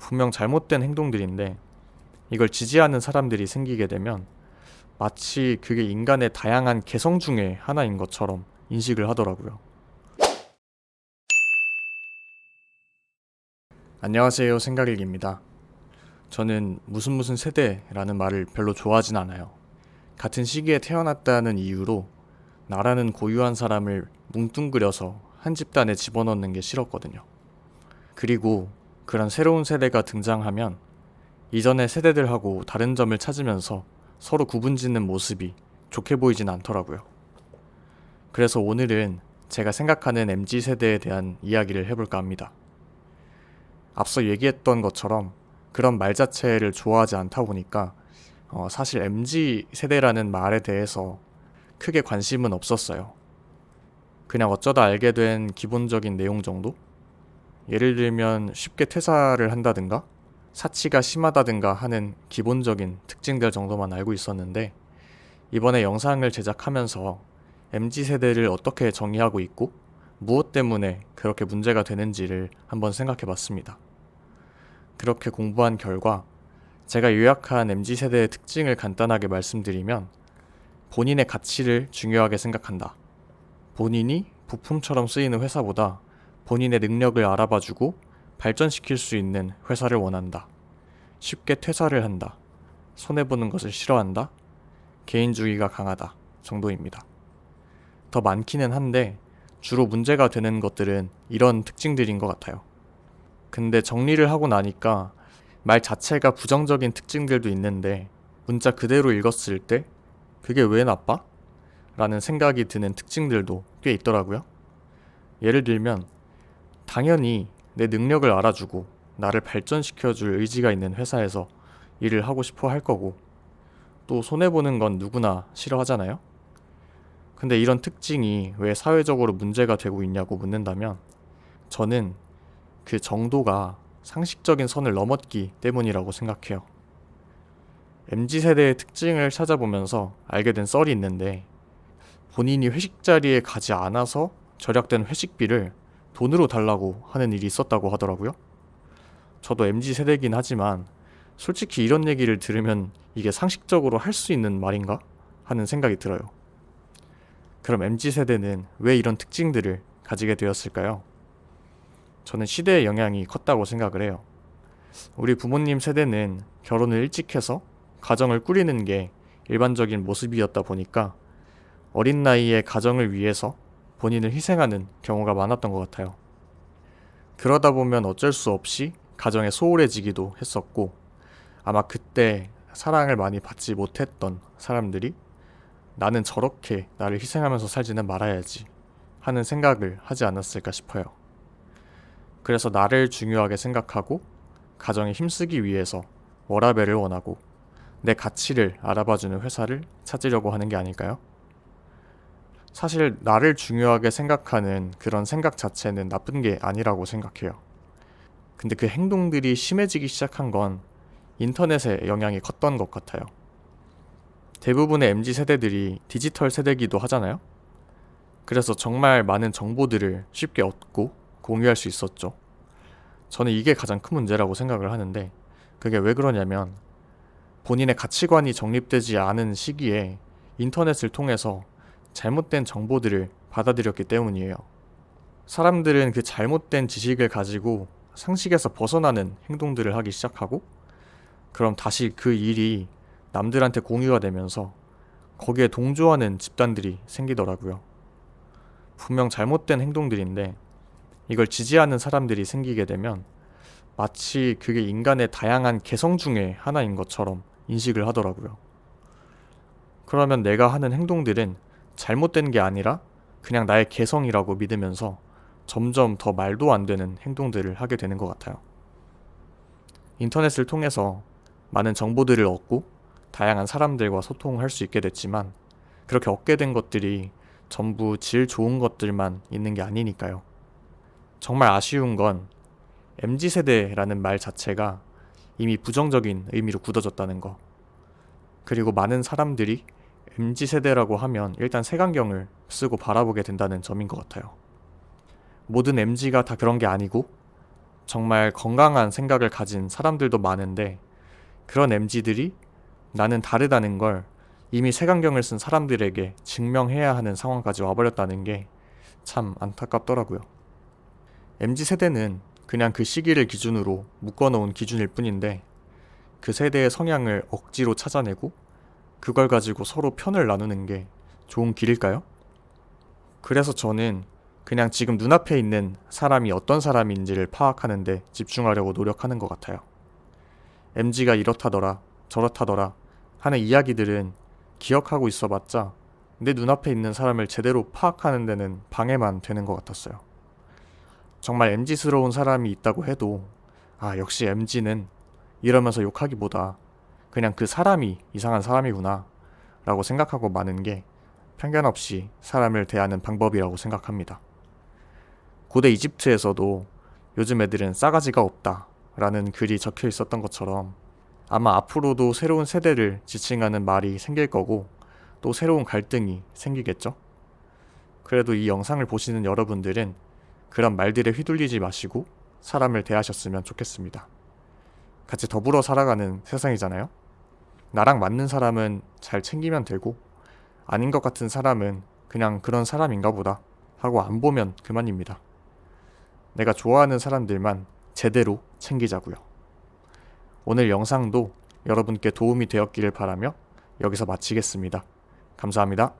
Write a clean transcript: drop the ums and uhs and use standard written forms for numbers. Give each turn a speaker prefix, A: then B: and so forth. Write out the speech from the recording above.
A: 분명 잘못된 행동들인데 이걸 지지하는 사람들이 생기게 되면 마치 그게 인간의 다양한 개성 중에 하나인 것처럼 인식을 하더라고요. 안녕하세요, 생각일기입니다. 저는 무슨 세대라는 말을 별로 좋아하진 않아요. 같은 시기에 태어났다는 이유로 나라는 고유한 사람을 뭉뚱그려서 한 집단에 집어넣는 게 싫었거든요. 그리고 그런 새로운 세대가 등장하면 이전의 세대들하고 다른 점을 찾으면서 서로 구분짓는 모습이 좋게 보이진 않더라고요. 그래서 오늘은 제가 생각하는 MZ세대에 대한 이야기를 해볼까 합니다. 앞서 얘기했던 것처럼 그런 말 자체를 좋아하지 않다 보니까 사실 MZ세대라는 말에 대해서 크게 관심은 없었어요. 그냥 어쩌다 알게 된 기본적인 내용 정도? 예를 들면 쉽게 퇴사를 한다든가 사치가 심하다든가 하는 기본적인 특징들 정도만 알고 있었는데 이번에 영상을 제작하면서 MZ세대를 어떻게 정의하고 있고 무엇 때문에 그렇게 문제가 되는지를 한번 생각해 봤습니다. 그렇게 공부한 결과 제가 요약한 MZ세대의 특징을 간단하게 말씀드리면 본인의 가치를 중요하게 생각한다. 본인이 부품처럼 쓰이는 회사보다 본인의 능력을 알아봐주고 발전시킬 수 있는 회사를 원한다. 쉽게 퇴사를 한다. 손해보는 것을 싫어한다. 개인주의가 강하다. 정도입니다. 더 많기는 한데 주로 문제가 되는 것들은 이런 특징들인 것 같아요. 근데 정리를 하고 나니까 말 자체가 부정적인 특징들도 있는데 문자 그대로 읽었을 때 그게 왜 나빠? 라는 생각이 드는 특징들도 꽤 있더라고요. 예를 들면 당연히 내 능력을 알아주고 나를 발전시켜줄 의지가 있는 회사에서 일을 하고 싶어 할 거고 또 손해보는 건 누구나 싫어하잖아요. 근데 이런 특징이 왜 사회적으로 문제가 되고 있냐고 묻는다면 저는 그 정도가 상식적인 선을 넘었기 때문이라고 생각해요. MZ세대의 특징을 찾아보면서 알게 된 썰이 있는데 본인이 회식 자리에 가지 않아서 절약된 회식비를 돈으로 달라고 하는 일이 있었다고 하더라고요. 저도 MZ세대긴 하지만 솔직히 이런 얘기를 들으면 이게 상식적으로 할 수 있는 말인가? 하는 생각이 들어요. 그럼 MZ세대는 왜 이런 특징들을 가지게 되었을까요? 저는 시대의 영향이 컸다고 생각을 해요. 우리 부모님 세대는 결혼을 일찍 해서 가정을 꾸리는 게 일반적인 모습이었다 보니까 어린 나이에 가정을 위해서 본인을 희생하는 경우가 많았던 것 같아요. 그러다 보면 어쩔 수 없이 가정에 소홀해지기도 했었고 아마 그때 사랑을 많이 받지 못했던 사람들이 나는 저렇게 나를 희생하면서 살지는 말아야지 하는 생각을 하지 않았을까 싶어요. 그래서 나를 중요하게 생각하고 가정에 힘쓰기 위해서 워라밸을 원하고 내 가치를 알아봐주는 회사를 찾으려고 하는 게 아닐까요? 사실 나를 중요하게 생각하는 그런 생각 자체는 나쁜 게 아니라고 생각해요. 근데 그 행동들이 심해지기 시작한 건 인터넷의 영향이 컸던 것 같아요. 대부분의 MZ세대들이 디지털 세대기도 하잖아요. 그래서 정말 많은 정보들을 쉽게 얻고 공유할 수 있었죠. 저는 이게 가장 큰 문제라고 생각을 하는데 그게 왜 그러냐면 본인의 가치관이 정립되지 않은 시기에 인터넷을 통해서 잘못된 정보들을 받아들였기 때문이에요. 사람들은 그 잘못된 지식을 가지고 상식에서 벗어나는 행동들을 하기 시작하고 그럼 다시 그 일이 남들한테 공유가 되면서 거기에 동조하는 집단들이 생기더라고요. 분명 잘못된 행동들인데 이걸 지지하는 사람들이 생기게 되면 마치 그게 인간의 다양한 개성 중에 하나인 것처럼 인식을 하더라고요. 그러면 내가 하는 행동들은 잘못된 게 아니라 그냥 나의 개성이라고 믿으면서 점점 더 말도 안 되는 행동들을 하게 되는 것 같아요. 인터넷을 통해서 많은 정보들을 얻고 다양한 사람들과 소통할 수 있게 됐지만 그렇게 얻게 된 것들이 전부 질 좋은 것들만 있는 게 아니니까요. 정말 아쉬운 건 MZ세대라는 말 자체가 이미 부정적인 의미로 굳어졌다는 거. 그리고 많은 사람들이 MZ세대라고 하면 일단 색안경을 쓰고 바라보게 된다는 점인 것 같아요. 모든 MZ가 다 그런 게 아니고 정말 건강한 생각을 가진 사람들도 많은데 그런 MZ들이 나는 다르다는 걸 이미 색안경을 쓴 사람들에게 증명해야 하는 상황까지 와버렸다는 게 참 안타깝더라고요. MZ세대는 그냥 그 시기를 기준으로 묶어놓은 기준일 뿐인데 그 세대의 성향을 억지로 찾아내고 그걸 가지고 서로 편을 나누는 게 좋은 길일까요? 그래서 저는 그냥 지금 눈앞에 있는 사람이 어떤 사람인지를 파악하는 데 집중하려고 노력하는 것 같아요. MZ가 이렇다더라, 저렇다더라 하는 이야기들은 기억하고 있어봤자 내 눈앞에 있는 사람을 제대로 파악하는 데는 방해만 되는 것 같았어요. 정말 MZ스러운 사람이 있다고 해도 역시 MZ는 이러면서 욕하기보다 그냥 그 사람이 이상한 사람이구나 라고 생각하고 마는 게 편견 없이 사람을 대하는 방법이라고 생각합니다. 고대 이집트에서도 요즘 애들은 싸가지가 없다 라는 글이 적혀 있었던 것처럼 아마 앞으로도 새로운 세대를 지칭하는 말이 생길 거고 또 새로운 갈등이 생기겠죠? 그래도 이 영상을 보시는 여러분들은 그런 말들에 휘둘리지 마시고 사람을 대하셨으면 좋겠습니다. 같이 더불어 살아가는 세상이잖아요? 나랑 맞는 사람은 잘 챙기면 되고 아닌 것 같은 사람은 그냥 그런 사람인가 보다 하고 안 보면 그만입니다. 내가 좋아하는 사람들만 제대로 챙기자고요. 오늘 영상도 여러분께 도움이 되었기를 바라며 여기서 마치겠습니다. 감사합니다.